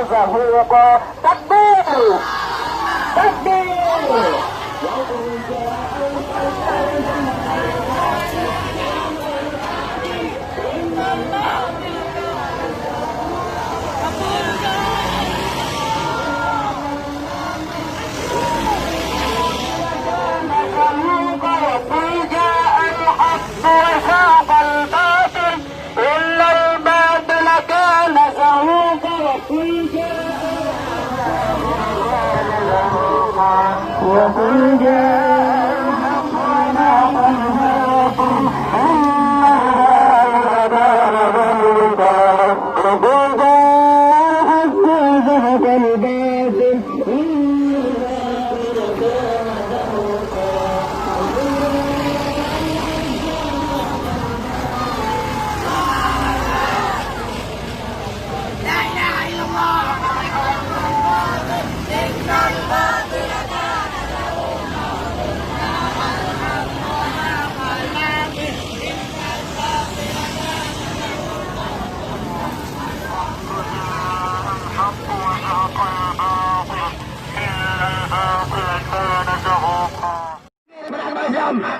zahuqa. Takbir, takbir. وقل جاء الحق والحق ذهب الباطل.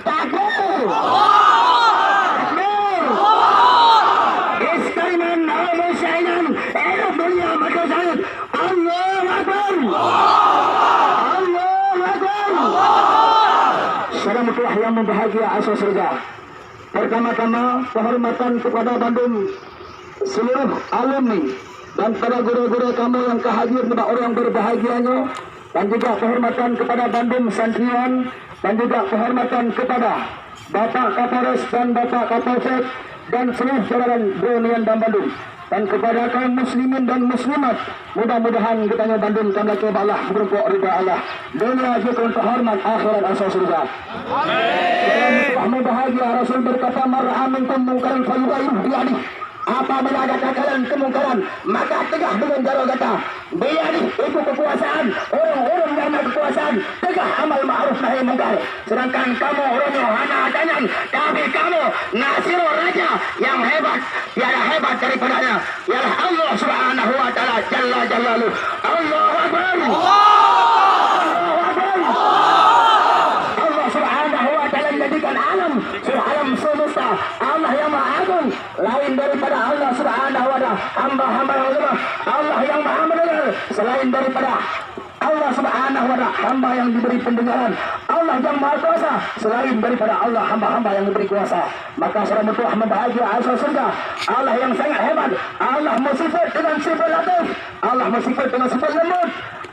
Takbir! Takbir! Iskainan nama syainan elok dunia maka saya Allahu Akbar! Allahu Akbar! Saudara telah yang membahagia asal surga. Pertama-tama penghormatan kepada Bandung seluruh alumni dan para guru-guru kamu yang kehadir kepada orang yang berbahagianya, dan juga penghormatan kepada Bandung Santriwan, dan juga penghormatan kepada Bapak Kapolres dan Bapak Kapolsek dan seluruh jajaran Bruneian dan Bandung, dan kepada kaum muslimin dan muslimat, mudah-mudahan kita Bandung kami kepada Allah berbuat ridha Allah dunia juga untuk hormat akhirat asal surga. Amin. Bahagia Rasul berkata mar'a minkum mungkaran falyughayyirhu biyadihi. Apabila ada kekalahan kemungkaran, maka tegah dengan jari kata biyadihi, itu kekuasaan. Orang-orang yang ada kekuasaan tegah amal ma'ruf nahi munkar. Sedangkan kamu orang hana danyan, tapi kamu Nasirul Raja yang hebat, tiada hebat daripadanya ialah Allah Subhanahu wa taala jalla jalaluhu. Allahu Akbar. Allahu Akbar. Allah Subhanahu wa taala menjadikan alam semesta Allah yang Maha Agung, lain daripada Allah Subhanahu wa taala. Hamba-hamba yang lemah, Allah yang Maha mendengar, selain daripada Allah Subhanahu wa taala. Hamba yang diberi pendengaran, Allah yang Maha Kuasa, selain daripada Allah hamba-hamba yang diberi kuasa. Maka saudara telah membahagia asal surga. Allah yang sangat hebat, Allah bersifat dengan sifat latif, Allah bersifat dengan sifat lembut.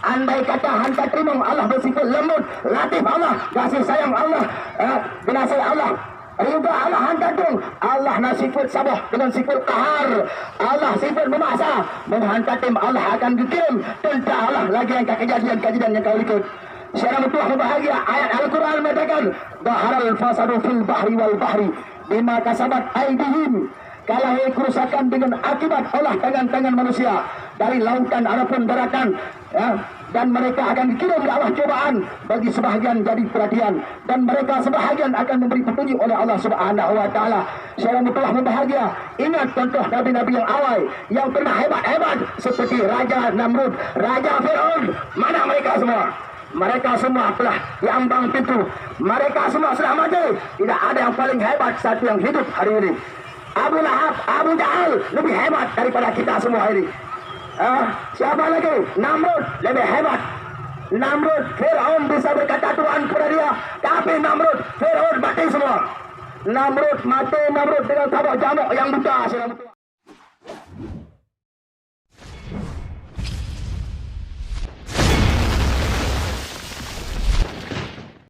Andai kata hanta terima Allah bersifat lembut, latif Allah, kasih sayang Allah, penasih Allah, ridha Allah hantatung. Allah nasifat sabah dengan sifat qahar. Allah sifat memaksa. Menghantatim Allah akan dikirim tentang Allah lagi yang kejadian yang kau ikut. Secara betul bahagia ayat Al-Quran mengatakan dhaharal fasadu fil bahri wal bahri bima kasabat aydihim. Kalah kerusakan dengan akibat olah tangan-tangan manusia dari lautan ataupun daratan, ya, dan mereka akan dikirim di Allah cobaan bagi sebahagian jadi perhatian, dan mereka sebahagian akan memberi petunjuk oleh Allah Subhanahu wa taala. Secara telah membahagia. Ingat contoh nabi-nabi yang awal yang pernah hebat-hebat seperti Raja Namrud, Raja Fir'aun. Mana mereka semua? Mereka semua telah diambang pintu. Mereka semua sudah mati. Tidak ada yang paling hebat satu yang hidup hari ini. Abu Lahab, Abu Jahal lebih hebat daripada kita semua ini. Siapa lagi? Namrud lebih hebat. Namrud, Fir'aun bisa berkata Tuhan kepada dia, tapi Namrud, Fir'aun mati semua. Namrud mati, Namrud dengan tabak jamuk yang buta.